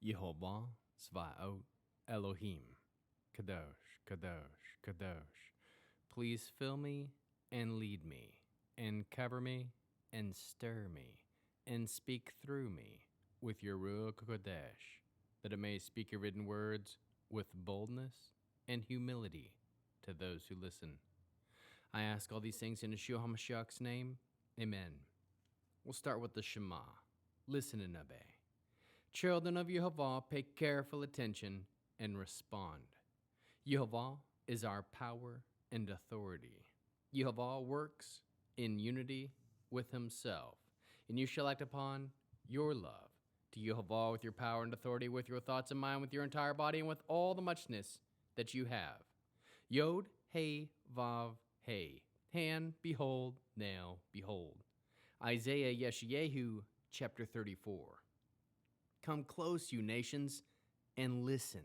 Yehovah Zvaot Elohim, Kadosh, Kadosh, Kadosh. Please fill me and lead me, and cover me and stir me, and speak through me with your Ruach Kodesh, that I may speak your written words with boldness and humility to those who listen. I ask all these things in Yeshua HaMashiach's name. Amen. We'll start with the Shema. Listen and obey. Children of Yehovah, pay careful attention and respond. Yehovah is our power and authority. Yehovah works in unity with himself, and you shall act upon your love to Yehovah with your power and authority, with your thoughts and mind, with your entire body, and with all the muchness that you have. Yod, Hey, Vav, Hey. Hand, behold, now, behold. Isaiah Yeshayahu, chapter 34. Come close, you nations, and listen.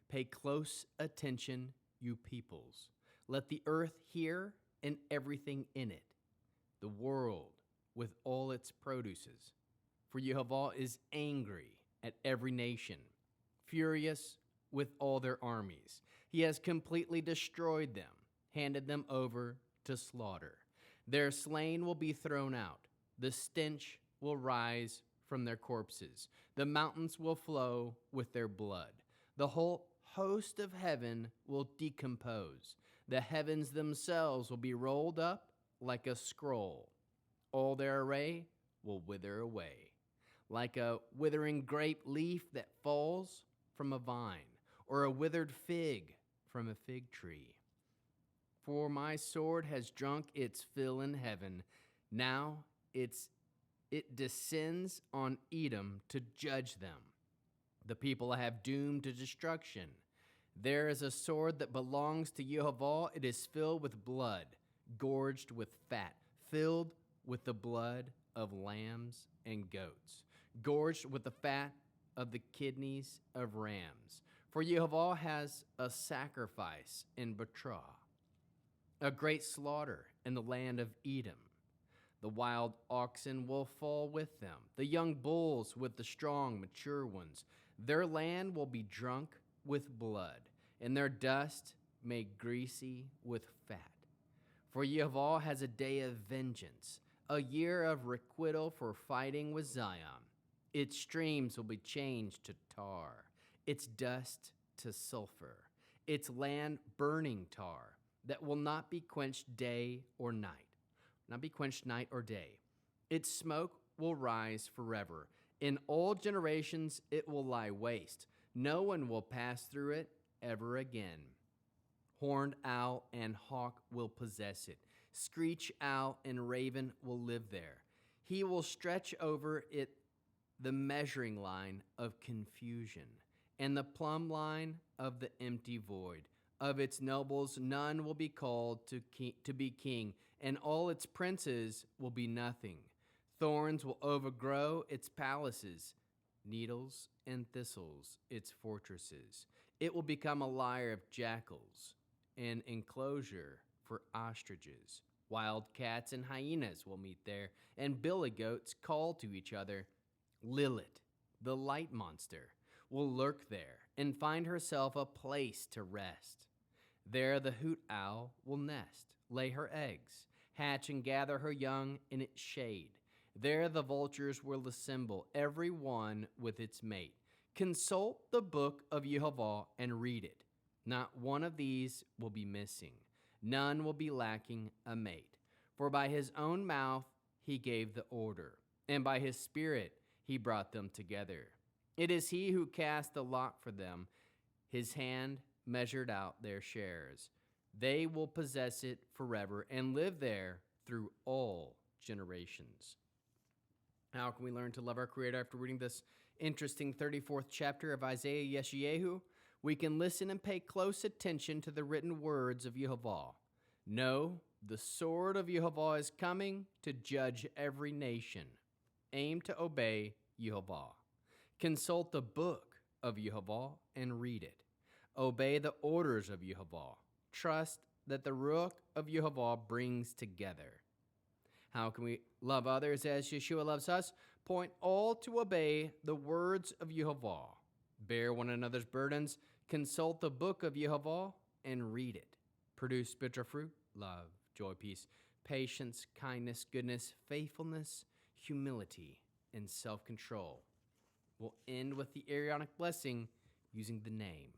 Pay close attention, you peoples. Let the earth hear and everything in it, the world with all its produces. For Yehovah is angry at every nation, furious with all their armies. He has completely destroyed them, handed them over to slaughter. Their slain will be thrown out. The stench will rise from their corpses. The mountains will flow with their blood. The whole host of heaven will decompose. The heavens themselves will be rolled up like a scroll. All their array will wither away, like a withering grape leaf that falls from a vine, or a withered fig from a fig tree. For my sword has drunk its fill in heaven. Now it descends on Edom to judge them. The people I have doomed to destruction. There is a sword that belongs to Yehovah. It is filled with blood, gorged with fat, filled with the blood of lambs and goats, gorged with the fat of the kidneys of rams. For Yehovah has a sacrifice in Batrah, a great slaughter in the land of Edom. The wild oxen will fall with them, the young bulls with the strong, mature ones. Their land will be drunk with blood, and their dust made greasy with fat. For Yehovah has a day of vengeance, a year of requital for fighting with Zion. Its streams will be changed to tar, its dust to sulfur, its land burning tar that will not be quenched day or night. Not be quenched night or day. Its smoke will rise forever. In all generations it will lie waste. No one will pass through it ever again. Horned owl and hawk will possess it. Screech owl and raven will live there. He will stretch over it the measuring line of confusion and the plumb line of the empty void. Of its nobles none will be called to be king, and all its princes will be nothing. Thorns will overgrow its palaces, needles and thistles its fortresses. It will become a lair of jackals, an enclosure for ostriches. Wild cats and hyenas will meet there, and billy goats call to each other. Lilith, the light monster, will lurk there and find herself a place to rest. There the hoot owl will nest, lay her eggs, hatch and gather her young in its shade. There the vultures will assemble, every one with its mate. Consult the book of Yehovah and read it. Not one of these will be missing. None will be lacking a mate. For by his own mouth he gave the order, and by his spirit he brought them together. It is he who cast the lot for them. His hand measured out their shares. They will possess it forever and live there through all generations. How can we learn to love our Creator after reading this interesting 34th chapter of Isaiah Yeshayahu? We can listen and pay close attention to the written words of Yehovah. Know, the sword of Yehovah is coming to judge every nation. Aim to obey Yehovah. Consult the book of Yehovah and read it. Obey the orders of Yehovah. Trust that the Ruach of Yehovah brings together. How can we love others as Yeshua loves us? Point all to obey the words of Yehovah. Bear one another's burdens, consult the book of Yehovah, and read it. Produce spiritual fruit, love, joy, peace, patience, kindness, goodness, faithfulness, humility, and self-control. We'll end with the Aaronic blessing using the name.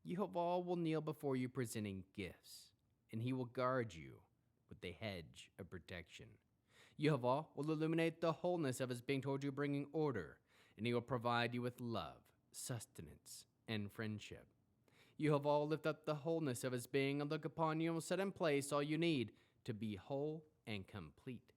Yehovah will kneel before you presenting gifts, and he will guard you with a hedge of protection. Yehovah will illuminate the wholeness of his being toward you, bringing order, and he will provide you with love, sustenance, and friendship. Yehovah will lift up the wholeness of his being and look upon you and will set in place all you need to be whole and complete.